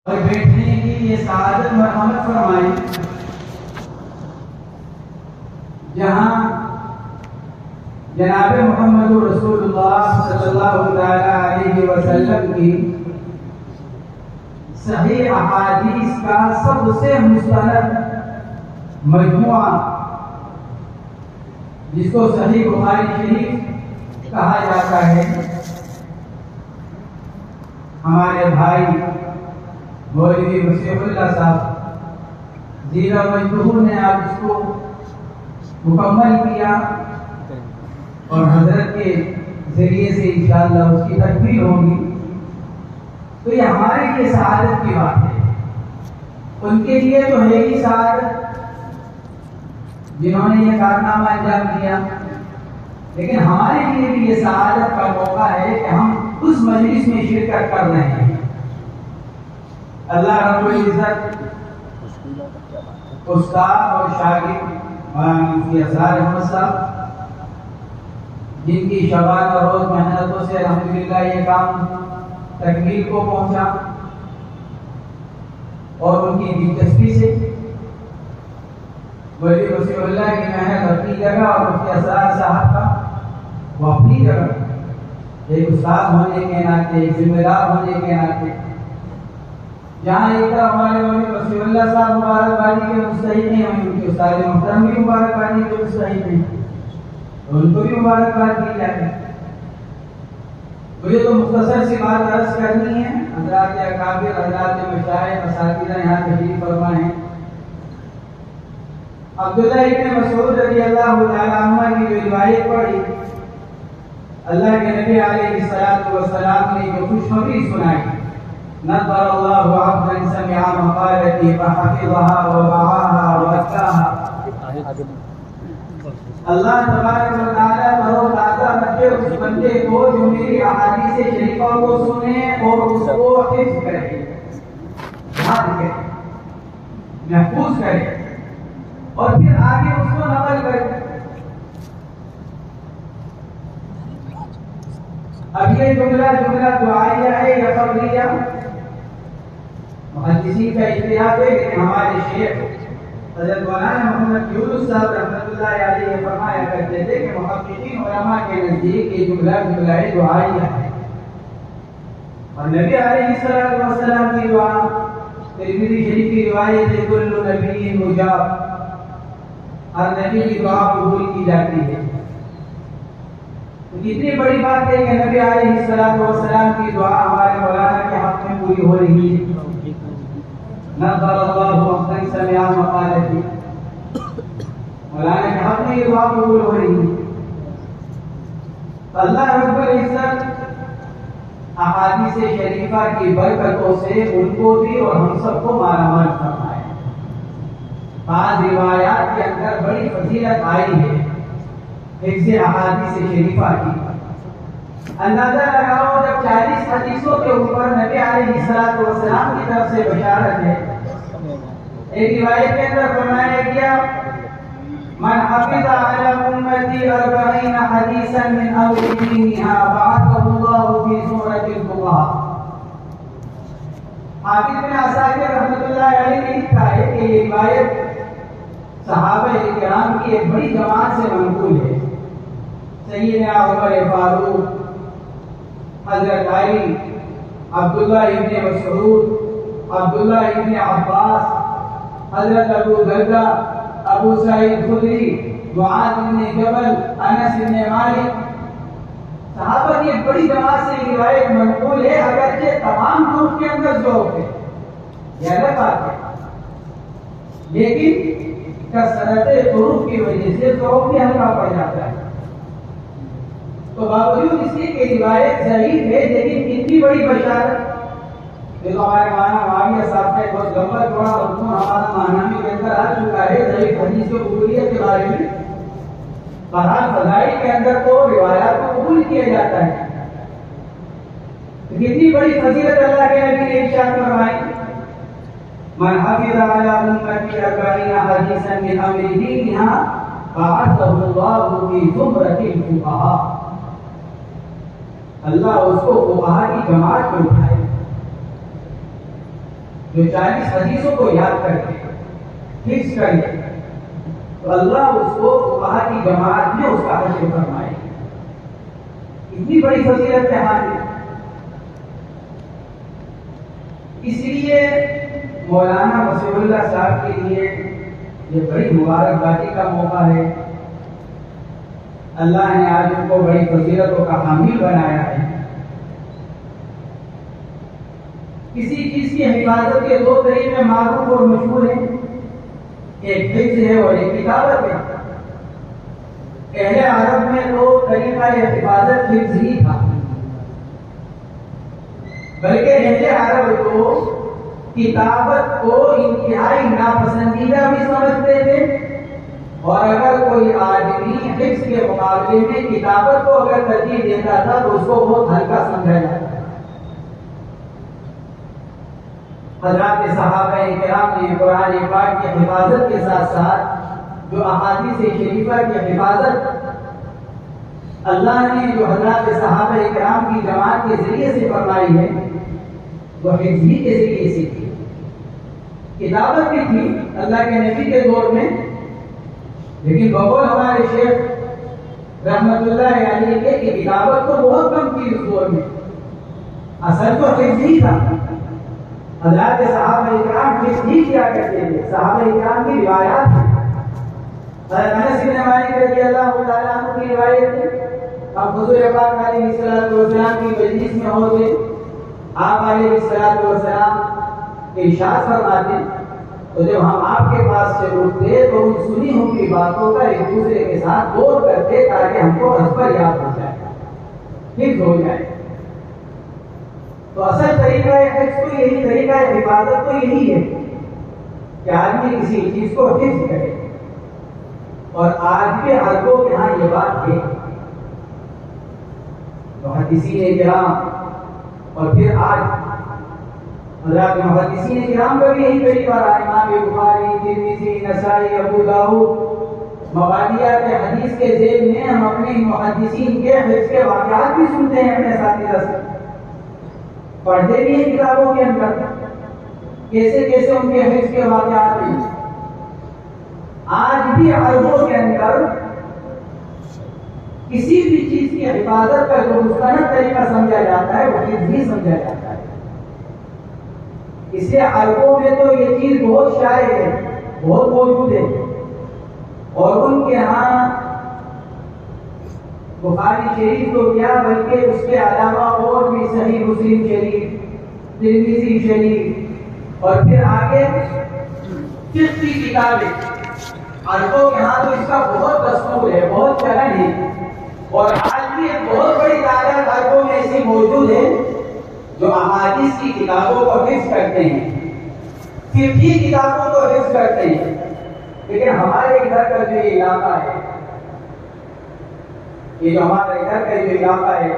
اور بیٹھنے کی یہ سعادت مرحمت فرمائی جہاں جناب محمد رسول اللہ صلی اللہ علیہ وسلم کی صحیح احادیث کا سب سے مستند مجموعہ جس کو صحیح بخاری شریف کہا جاتا ہے، ہمارے بھائی مولوی مسیح اللہ صاحب زیرہ مجبور نے آج اس کو مکمل کیا اور حضرت کے ذریعے سے انشاءاللہ اس کی تکمیل ہوگی، تو یہ ہمارے لیے سعادت کی بات ہے۔ ان کے لیے تو ہے ہی سعادت جنہوں نے یہ کارنامہ انجام دیا، لیکن ہمارے لیے بھی یہ سعادت کا موقع ہے کہ ہم اس مجلس میں شرکت کر رہے ہیں۔ اللہ رب العزت استاد اور شاگرد مولانا مفتی اسرار احمد صاحب جن کی شبان اور روز محنتوں سے الحمدللہ یہ کام تکمیل کو پہنچا اور ان کی دلچسپی سے ولی وسیع اللہ کی محنت اپنی جگہ اور مفتی اسرار صاحب کا وہ اپنی جگہ، ایک استاد ہونے کے ناطے، ایک ذمہ دار ہونے کے ناطے، جہاں ایک طرف ہمارے ولی وسیع اللہ صاحب مبارکبادی کے مستحق ہیں، ان کے استاد محترم بھی مبارکبادی کے مستحق ہیں، ان کو بھی مبارکباد دی جائے۔ مجھے تو مختصر سی بات عرض کرنی ہے، حضرات اکابر، حضرات مشائخ، اساتذہ یہاں تشریف فرما ہیں۔ عبداللہ ابن مسعود رضی اللہ تعالیٰ عنہ کی جو روایت پڑھی، اللہ کے نبی علیہ الصلوۃ والسلام نے جو خوشخبری سنائی، نظر اللہ عبدا سمع مقالتی فحفظها ووعاها وزكاها، اللہ تبارک و تعالیٰ تر و تازہ رکھے اس بندے کو جو میری احادیث شریفہ کو سنے اور اس کو حفظ کرے، یاد کرے، محفوظ کرے اور پھر آگے اس کو نقل کرے۔ اب یہ جملہ دعائیہ ہے یا خبریہ، محدثین کا اختلاف ہے، لیکن ہمارے شیخ حضرت مولانا محمد یونس صاحب رحمۃ اللہ علیہ فرمایا کرتے تھے کہ محققین علماء کے نزدیک یہ جملہ دعائیہ ہے، اور نبی علیہ الصلوۃ والسلام کی دعا ترمذی شریف کی روایت ہے، کل نبی مجاب، ہر نبی کی دعا قبول کی جاتی ہے۔ کتنی بڑی بات ہے کہ نبی علیہ الصلوۃ والسلام کی دعا ہمارے مولانا کے حق میں پوری ہو رہی ہے۔ نظر اللہ عبدا سمع مقالتی، مولانا کے حق میں یہ دعا قبول ہو رہی ہے۔ اللہ رب العزت احادیث شریفہ کی برکتوں سے ان کو بھی اور ہم سب کو مالا مال فرمائے۔ بعض روایات کے اندر بڑی فضیلت آئی ہے حفظ احادیث شریفہ کی۔ اندازہ لگاؤ، جب 40 حدیثوں کے اوپر نبی علیہ الصلوۃ والسلام کی طرف سے بشارت ہے، ایک روایت کے اندر فرمایا گیا من حفظ علی امتی 40 حدیثا من اول دینها بعثه اللہ فی زمرۃ الفقہاء۔ حافظ بن عساکر رحمۃ اللہ علیہ نے لکھا ہے کہ یہ روایت صحابہ کرام کی ایک بڑی جماعت سے منقول ہے۔ سیدنا عمر فاروق، حضرت علی، عبداللہ ابن مسعود، عبداللہ ابن عباس، حضرت ابو دردہ، ابو سعید خدری، معاذ بن جبل، انس بن مالک، صحابہ کی ایک بڑی جماعت سے روایت منقول ہے، اگرچہ تمام گروپ کے اندر ذوق ہے، یہ الگ بات ہے، لیکن کثرت طرق کی وجہ سے ذوق بھی ہلکا پڑ جاتا ہے۔ تو باوجود اس کی کہ روایت ضعیف ہے، لیکن اتنی بڑی بشارت، یہ تو ہمارے مولانا معاویہ صاحب کا بہت لمبا چوڑا مضمون ہمارا ماہنامے کے اندر آ چکا ہے ضعیف حدیث و قبولیت کے بارے میں۔ بہرحال فضائل کے اندر تو روایات کو قبول کیا جاتا ہے۔ کتنی بڑی فضیلت اللہ کے نبی نے ارشاد فرمائی، من حفظ علی امتی 40 حدیثا من امر دینها بعثه اللہ فی زمرۃ الفقہاء، اللہ اس کو فقہاء کی جماعت میں اٹھائے۔ جو 40 حدیثوں کو یاد کر کے حفظ کر لے تو اللہ اس کو فقہا کی جماعت میں اس کا حشر فرمائے. اتنی بڑی فضیلت ہے ہماری. اس لیے مولانا وسیع اللہ صاحب کے لیے یہ بڑی مبارکبادی کا موقع ہے. اللہ نے آج ان کو بڑی فضیلتوں کا حامل بنایا ہے. کسی چیز کی حفاظت کے دو طریقے معروف اور مشہور ہیں، ایک حفظ ہے اور ایک کتابت ہے. اہل عرب میں تو طریقہ حفاظت حفظ ہی تھا، بلکہ اہل عرب کو کتابت کو انتہائی ناپسندیدہ بھی سمجھتے تھے، اور اگر کوئی آدمی حفظ کے مقابلے میں کتابت کو اگر ترجیح دیتا تھا تو اس کو بہت ہلکا سمجھا جاتا تھا. حضرات صحابہ کرام نے قرآن پاک کی حفاظت کے ساتھ ساتھ جو احادیث شریفہ کی حفاظت اللہ نے جو حضرات صحابہ کرام کی جماعت کے ذریعے سے فرمائی ہے وہ حفظ ہی کے ذریعے سے تھی. کتابت بھی تھی اللہ کے نبی کے دور میں، لیکن بقول ہمارے شیخ رحمت اللہ علیہ کے کتابت تو بہت کم تھی اس دور میں. اصل تو حفظ ہی تھا. حضرات صحابہ کرام حفظ ہی کیا کرتے تھے. صحابہ کرام کی روایات ہیں. حضرت انس بن مالک رضی اللہ تعالیٰ عنہ کی روایت ہے، ہم حضور پاک علیہ الصلوۃ والسلام کی مجلس میں ہوتے، آپ علیہ الصلوۃ والسلام ارشاد فرماتے تو جب ہم آپ کے پاس سے اٹھتے تو ان سنی ہوئی باتوں کا ایک دوسرے کے ساتھ غور کرتے تاکہ ہم کو ازبر یاد ہو جائے، حفظ ہو جائے. تو اصل طریقہ حفظ تو یہی، طریقہ حفاظت تو یہی ہے کہ آدمی کسی چیز کو حفظ کرے. اور آج کے عربوں کے ہاں یہ بات ہے، محدثین کرام اور پھر آج حضرات محدثین کرام کا بھی یہی طریقہ رہا. امام بخاری، ترمذی، نسائی، ابو داؤد، مبادیات حدیث کے ذیل میں ہم اپنے محدثین کے حفظ کے واقعات بھی سنتے ہیں، اپنے اساتذہ سے پڑھتے بھی ہیں کتابوں کے اندر کیسے کیسے ان کے حفظ کے واقعات ہیں. آج بھی عربوں کے اندر کسی بھی چیز کی حفاظت کا جو مستند طریقہ سمجھا جاتا ہے وہ حفظ ہی سمجھا جاتا ہے. اس لیے عربوں میں تو یہ چیز بہت شائع ہے، بہت موجود ہے، اور ان کے ہاں بخاری شریف تو کیا بلکہ اس کے علاوہ اور بھی صحیح مسلم شریف، ترمذی شریف اور پھر آگے فقہ کی کتابیں، عربوں کے ہاں تو اس کا بہت دستور ہے، بہت چلن ہے. اور آج بھی ایک بہت بڑی تعداد عربوں میں ایسی موجود ہے جو احادیث کی کتابوں کو حفظ کرتے ہیں، فقہی کتابوں کو حفظ کرتے ہیں. لیکن ہمارے ادھر کا جو علاقہ ہے، یہ جو ہمارے ادھر کا جو علاقہ ہے،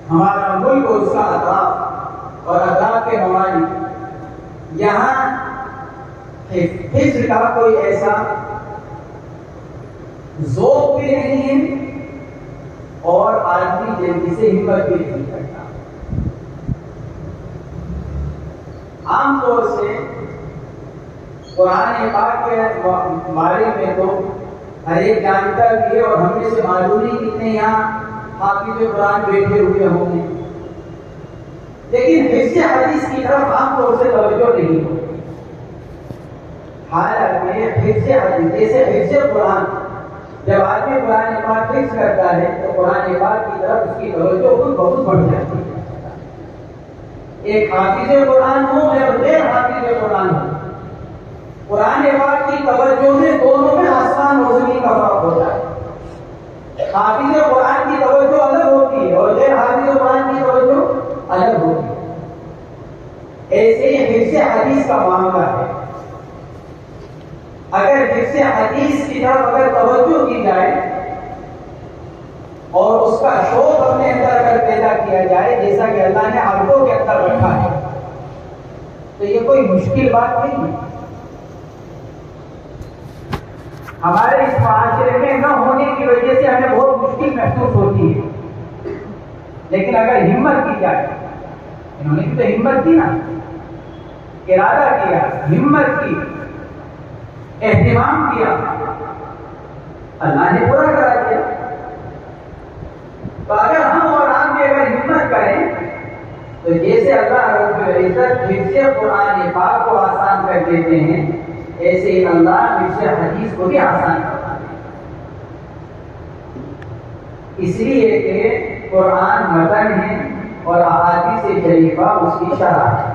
ہمارا ملک اور اس کا اطراف اور اطراف کے ممالک، یہاں حفظ کا کوئی ایسا ذوق بھی نہیں ہے اور آدمی جلدی سے ہمت بھی نہیں کرتا. عام طور سے قرآن پاک کے بارے میں تو ہر ایک جانتا بھی ہے، اور ہم میں سے معلوم نہیں کتنے یہاں حافظ قرآن بیٹھے ہوئے ہوں گے، لیکن حفظ حدیث کی طرف عام طور سے توجہ نہیں ہوتی. حالانکہ حفظ حدیث جیسے حفظ قرآن، جب آدمی قرآن پاک حفظ کرتا ہے تو قرآن پاک کی طرف اس کی توجہ خود بہت بڑھ جاتی ہے. ایک حافظ قرآن ہو یا غیر حافظ قرآن ہو، قرآن پاک کی توجہ میں دونوں میں آسمان اور زمین کا فرق ہوتا ہے. حافظ قرآن کی توجہ الگ ہوتی ہے اور غیر حافظ قرآن کی توجہ الگ ہوتی ہے. ایسے ہی حفظ حدیث کا معاملہ ہے. اگر حفظ حدیث کی طرف اگر توجہ کی جائے اور اس کا شوق اپنے اندر اگر پیدا کیا جائے جیسا کہ اللہ نے عربوں کے اندر رکھا ہے، تو یہ کوئی مشکل بات نہیں ہے. ہمارے اس معاشرے میں نہ ہونے کی وجہ سے ہمیں بہت مشکل محسوس ہوتی ہے، لیکن اگر ہمت کی جائے، انہوں نے بھی تو ہمت کی نا، ارادہ کیا، ہمت کی، اہتمام کیا، اللہ نے پورا کرا دیا۔ تو اگر ہم اور آپ بھی اگر ہمت کریں تو جیسے اللہ رب العزت حفظ قرآن پاک کو آسان کر دیتے ہیں، ایسے ہی اللہ حفظ حدیث کو بھی آسان کرتا ہے۔ اس لیے کہ قرآن متن ہے اور احادیث شریفہ اس کی شرح ہے۔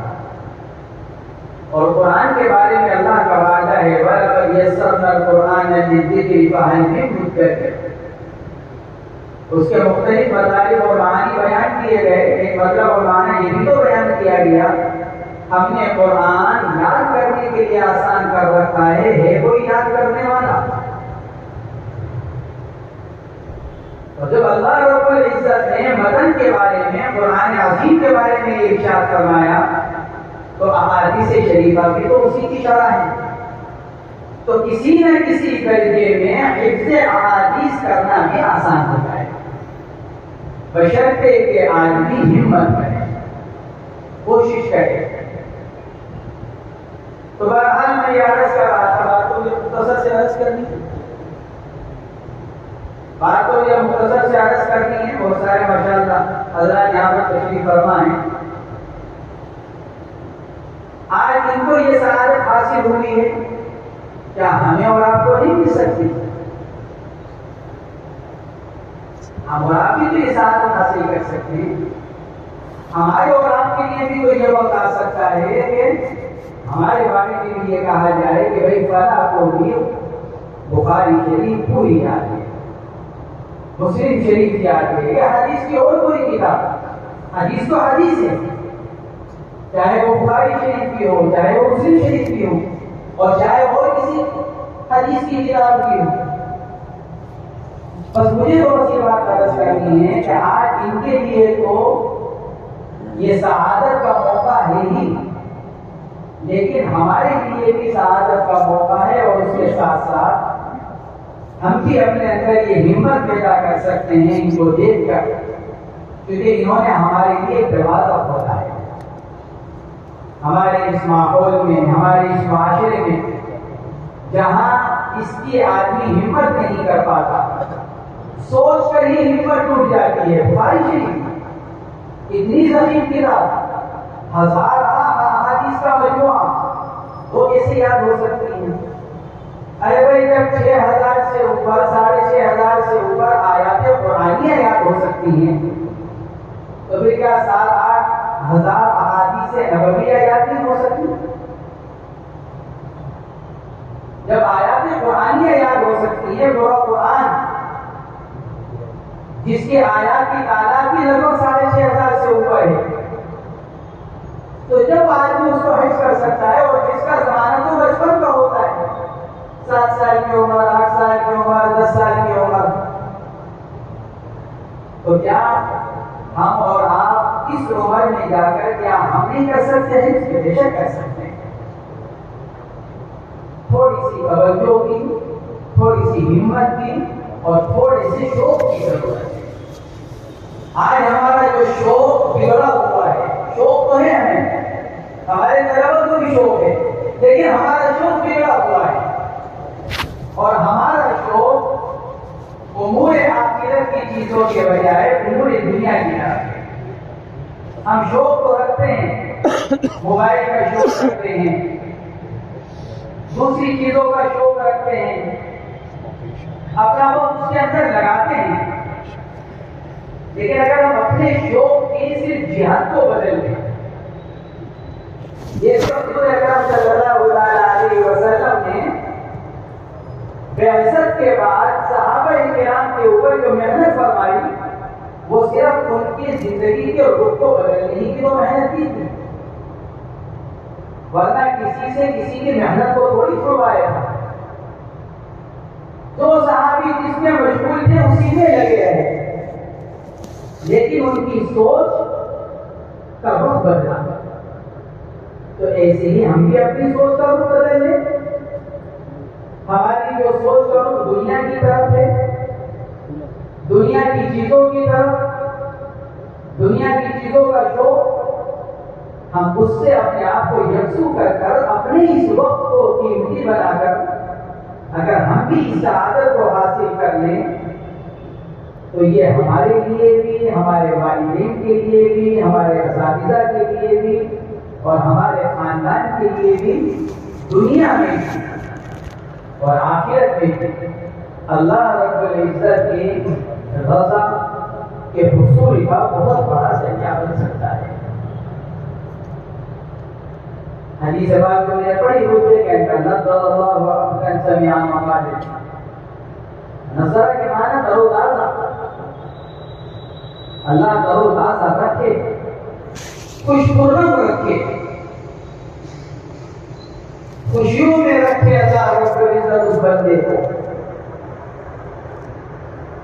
اور قرآن کے بارے میں اللہ کا وعدہ ہے وَلَقَدْ يَسَّرْنَا الْقُرْآنَ لِلذِّكْرِ فَهَلْ مِن مُدَّكِرٍ۔ اس کے مختلف مطالب اور معنی بیان کیے گئے، ایک مطلب اور معنی یہ بھی تو بیان کیا گیا ہم نے قرآن یاد کرنے کے لیے آسان کر رکھا ہے کوئی یاد کرنے والا؟ اور جب اللہ رب العزت نے متن کے بارے میں، قرآن عظیم کے بارے میں یہ ارشاد فرمایا تو احادیث شریفہ بھی تو اسی کی شرح ہے۔ تو کسی نہ کسی درجے میں حفظ احادیث کرنا بھی آسان ہوتا ہے، بشرطے کہ آدمی ہمت کرے، کوشش کرے۔ تو بہرحال میں یہ عرض کر رہا تھا، بات تو مختصر سے عرض کرنی ہے، بات تو یہ مختصر سے عرض کرنی ہے۔ بہت سارے ماشاءاللہ حضرات یہاں پر تشریف فرما ہیں، آج ان کو یہ سعادت حاصل ہوئی ہے، کیا ہمیں اور آپ کو نہیں مل سکتی؟ ہم اور آپ بھی تو یہ سعادت حاصل کر سکتے ہیں۔ ہمارے اور آپ کے لیے بھی تو یہ وقت آ سکتا ہے کہ ہمارے بارے میں بھی یہ کہا جائے کہ بھائی فلاں کو بھی بخاری شریف پوری یاد ہے، مسلم شریف یاد ہے، یا حدیث کی اور کوئی کتاب، حدیث تو حدیث ہے، چاہے وہ بخاری شریف کی ہو، چاہے وہ مسلم شریف کی ہو، اور چاہے اور کسی حدیث کی کتاب کی ہو۔ بس مجھے تو بس یہ بات عرض کرنی ہے کہ آج ان کے لیے تو یہ سعادت کا موقع ہے ہی، لیکن ہمارے لیے بھی سعادت کا موقع ہے، اور اس کے ساتھ ساتھ ہم بھی اپنے اندر یہ ہمت پیدا کر سکتے ہیں ان کو دیکھ کر، کیونکہ انہوں نے ہمارے لیے ایک دروازہ کھولا ہے۔ ہمارے اس ماحول میں، ہمارے اس معاشرے میں جہاں اس کی آدمی ہمت نہیں کر پاتا، سوچ کر ہی ہمت ٹوٹ جاتی ہے۔ بخاری شریف اتنی ضخیم کتاب، ہزار احادیث کا مجموعہ، وہ کیسے یاد ہو سکتی ہیں؟ ارے بھائی جب 6000 سے اوپر، 6500 سے اوپر آیات قرآنیہ یاد ہو سکتی ہیں تو پھر کیا 7-8 ہزار احادیث نبویہ یاد نہیں ہو سکتی؟ جب آیات قرآنیہ یاد ہو سکتی ہے، پورا قرآن جس کی آیات کی تعداد بھی لگ بھگ 6500 سے اوپر ہے، تو جب آدمی اس کو حفظ کر سکتا ہے، اور حفظ کا زمانہ تو بچپن کا ہوتا ہے، 7 سال کی عمر، 8 سال کی عمر، 10 سال کی عمر، تو کیا ہم اور آپ اس عمر میں جا کر کیا ہم نہیں کر سکتے ہیں؟ بے شک کر سکتے ہیں۔ تھوڑی سی توجہ کی، تھوڑی سی ہمت کی، اور تھوڑے سے شوق کی ضرورت ہے۔ آج ہمارا جو شوق بگڑا ہوا ہے، شوق تو ہے ہمیں، ہمارے طلباء کو بھی شوق ہے، لیکن ہمارا شوق بگڑا ہوا ہے، اور ہمارا شوق امور آخرت کی چیزوں کے بجائے امور دنیا کی طرف ہے۔ ہم شوق تو رکھتے ہیں، موبائل کا شوق رکھتے ہیں، دوسری چیزوں کا شوق رکھتے ہیں، اپنا وقت اس کے اندر لگاتے ہیں، لیکن اگر ہم اپنے شوق کی صرف جہت کو بدل دیں، یہ رسول اکرم صلی اللہ علیہ وسلم نے بعثت کے بعد صحابہ کرام کے اوپر جو محنت فرمائی، وہ صرف ان کی زندگی کے رخ کو بدلنے ہی کی تو محنت کی تھی، ورنہ کسی سے کسی کی محنت کو تھوڑی چھڑوایا تھا۔ جو صحابی جس میں مشغول تھے اسی میں لگے رہے، لیکن ان کی سوچ کا رخ بدلا۔ تو ایسے ہی ہم بھی اپنی سوچ کا رخ بدل لیں۔ ہماری جو سوچ کا رخ دنیا کی طرف ہے، دنیا کی چیزوں کی طرف، دنیا کی چیزوں کا شوق، ہم اس سے اپنے آپ کو یکسو کر اپنے اس وقت کو قیمتی بنا کر اگر ہم بھی اس سعادت کو حاصل کر لیں تو یہ ہمارے لیے بھی، ہمارے والدین کے لیے بھی، ہمارے اساتذہ کے لیے بھی اور ہمارے خاندان کے لیے بھی، دنیا میں بھی اور آخرت میں بھی اللہ رب العزت کی رضا کے حصول کا بہت بڑا ذریعہ بن سکتا ہے۔ حدیث پاک کو میں نے پڑھی ہوئی ہے کہ نظر اللہ عبدا سمع مقالہ، نظر کے معنی ترو تازہ، اللہ ترو تازہ رکھے، خوش خرم رکھے، خوشیوں میں رکھے اللہ رب العزت اس بندے کو،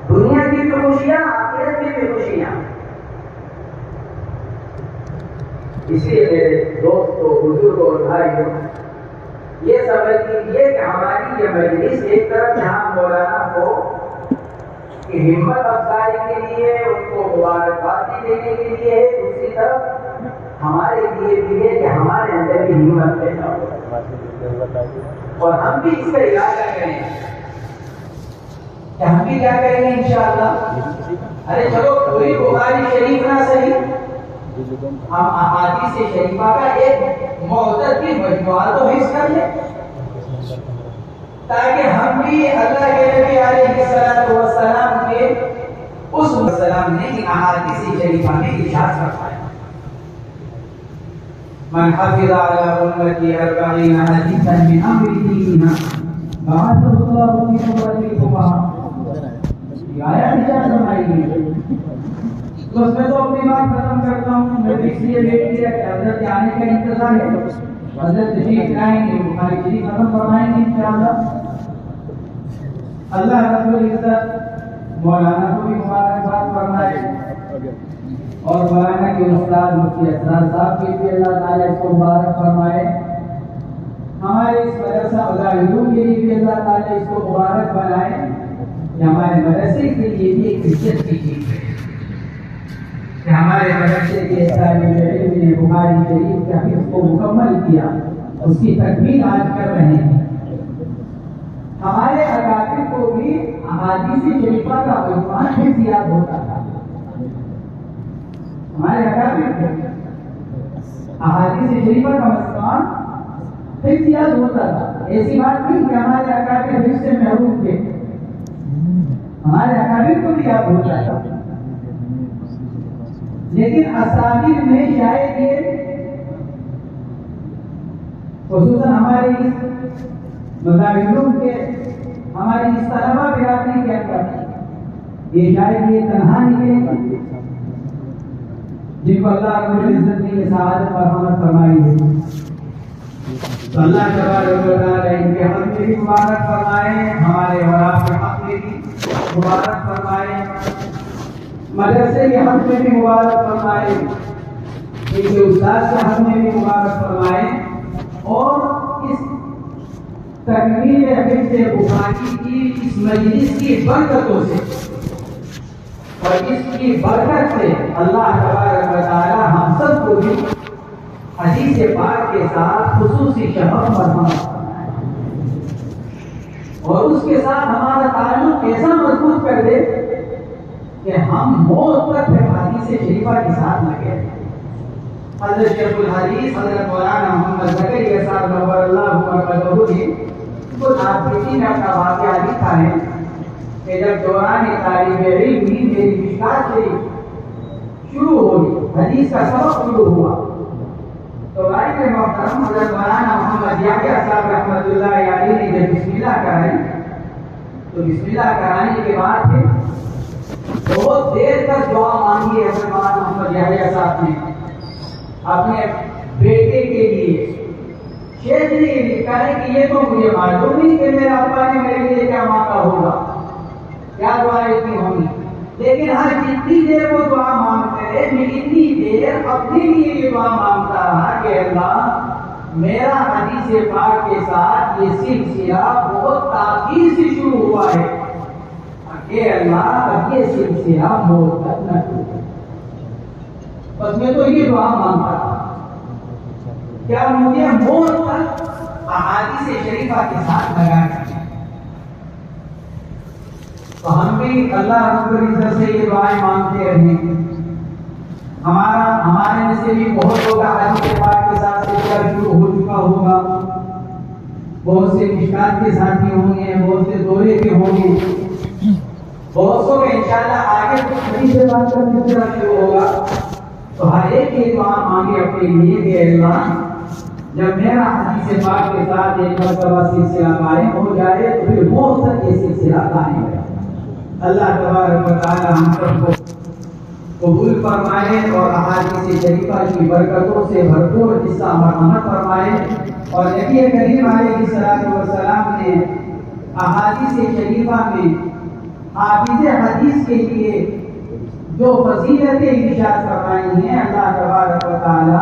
دنیا کی بھی خوشیاں، آخرت کی بھی خوشیاں۔ اس لیے میرے دوستوں، بزرگوں اور بھائیوں، یہ سمجھ لیجیے کہ ہماری یہ مجلس ایک طرف جہاں مولانا کو کی ہمت افزائی کے لیے، ان کو مبارکبادی دینے کے لیے ہے، دوسری طرف ہمارے لیے بھی ہے کہ ہمارے اندر بھی ہمت پیدا ہو اور ہم بھی اس کا ارادہ کریں کہ ہم بھی کیا کریں گے انشاءاللہ۔ ارے چلو پوری بخاری شریف نہ صحیح، ہم احادیث شریفہ کا ایک معتدل مجموعہ تو حفظ کر لیں تاکہ ہم بھی اللہ کے نبی علیہ الصلوۃ والسلام کے اس وسلام نے احادیث شریفہ میں ارشاد فرمایا، من حفظ على امتی 40 حدیثا من امر دیننا بعثه الله في قبل الفقهاء۔ یہ آیات ارشاد فرمائی گئی، تو اس میں تو اپنی بات ختم کرتا ہوں۔ میں اس لیے ویٹ کیا کہ حضرت کے آنے کا انتظار ہے، حضرت تشریف لائیں گے، بخاری شریف ختم فرمائیں گے انشاءاللہ۔ اللہ رب العزت مولانا کو بھی مبارکباد فرمائے اور مولانا کے استاد مفتی اسرار صاحب کے بھی اللہ تعالیٰ اس کو مبارک فرمائے، ہمارے اس مدرسہ مظاہرون کے لیے بھی اللہ تعالیٰ اس کو مبارک بنائے کہ ہمارے مدرسے کے لیے بھی ایک عزت کی چیز ہے کہ ہمارے مدرسے کے طالب علم نے بخاری شریف کے حفظ کو مکمل کیا، اس کی تکمیل آج کر رہے ہیں۔ ہمارے اکابر کو بھی احادیث شریفہ کا عنوان حفظ یاد ہوتا تھا، ہمارے اکابر کو احادیث شریفہ کا عنوان حفظ یاد ہوتا تھا۔ ایسی بات نہیں کہ ہمارے اکابر حفظ سے محروم تھے، ہمارے اکابر کو بھی یاد ہوتا تھا، لیکن اساتذہ میں شاید یہ خصوصاً ہمارے اس مظاہرون کے، ہماری اس طلبہ برادری کے اندر یہ شاید یہ تنہا نکلے جن کو اللہ رب العزت نے یہ سعادت پر رحمت فرمائی ہے۔ تو اللہ تبارک و تعالیٰ ان کے حق میں بھی مبارک فرمائے، ہمارے اور آپ کے حق میں بھی مبارک فرمائے، مدرسے کے حق میں بھی مبارک فرمائے، ان کے استاد کے حق میں بھی مبارک فرمائے، اور اس تکمیل حفظ بخاری کی اس مجلس کی برکتوں سے اور اس کی برکت سے اللہ تبارک و تعالی ہم سب کو بھی حدیث پاک کے ساتھ خصوصی شفقت مرحمت اور اس کے ساتھ ہمارا تعلق ایسا مضبوط کر دے کہ ہم موت تک پھر حدیث شریفہ کے ساتھ لگے۔ حضرت شیخ الحدیث حضرت مولانا محمد زکریا صاحب نور اللہ مرکزہ نے خود آپ کسی نے اپنا واقعہ لکھا ہے کہ جب دوران طالب علم ہی میری مشکات شریف شروع ہوئی، حدیث کا سبق شروع ہوا، تو غائب محترم حضرت مولانا محمد یحییٰ صاحب رحمۃ اللہ علیہ نے جب بسم اللہ کرائی تو بسم اللہ کرانے کے بعد پھر بہت دیر تک دعا مانگی ہے حضرت مولانا محمد یحییٰ صاحب نے اپنے بیٹے کے لیے۔ شیخ نے یہ لکھا ہے کہ یہ تو مجھے معلوم نہیں کہ میرے ابا نے میرے لیے کیا مانگا ہوگا، کیا دعائیں کی ہوں گی، لیکن ہر جتنی دیر وہ دعا مانگتے رہے میں اتنی دیر اپنے لیے یہ دعا مانگتا رہا کہ اللہ میرا حدیث پاک کے ساتھ یہ سلسلہ بہت تاخیر سے شروع ہوا ہے، کہ اللہ اب یہ سلسلہ موت تک نہ ٹوٹے۔ بس میں تو یہ دعا مانگتا رہا کیا مجھے موت تک احادیث شریفہ کے ساتھ لگا کر، تو ہم بھی اللہ رب العزت سے یہ دعائیں مانگتے رہیں۔ ہمارے میں سے بھی بہت لوگ احادیث پاک کے ساتھ سلسلہ شروع ہو چکا ہوگا، بہت سے مشکات کے ساتھی ہوں گے، بہت سے دورے کے ہوں گے، بہت سو کا انشاءاللہ آگے حدیث پاک کا سلسلہ شروع ہوگا۔ تو ہر ایک یہ دعا مانگے اپنے لیے کہ اللہ جب میرا حدیث پاک کے ساتھ ایک مرتبہ سلسلہ قائم ہو جائے تو پھر موت تک یہ سلسلہ قائم ہے۔ اللہ تبارک و تعالی ہم سب کو قبول فرمائے اور احادیث شریفہ کی برکتوں سے بھرپور حصہ مرحمت فرمائے۔ اور نبی کریم علیہ الصلوۃ والسلام نے احادیث شریفہ میں حافظ حدیث کے لیے جو فضیلتیں ارشاد فرمائی ہیں، اللہ تبارک و تعالی